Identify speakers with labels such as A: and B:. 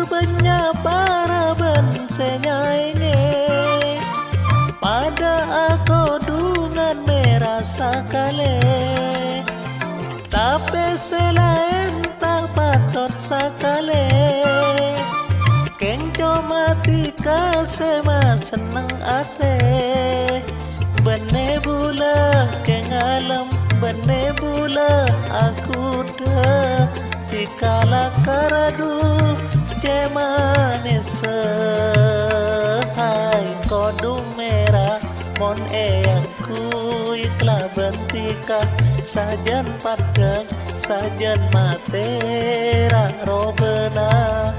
A: benya para ben senyainge pada aku dengan merah sakale tapi selain tak patut sakale kengco mati kasema seneng ate bene bula keng alam bene bula aku dah tikala karadu cemane sehai kodu merah mon aku ikla bentika sajan padang sajan matera robena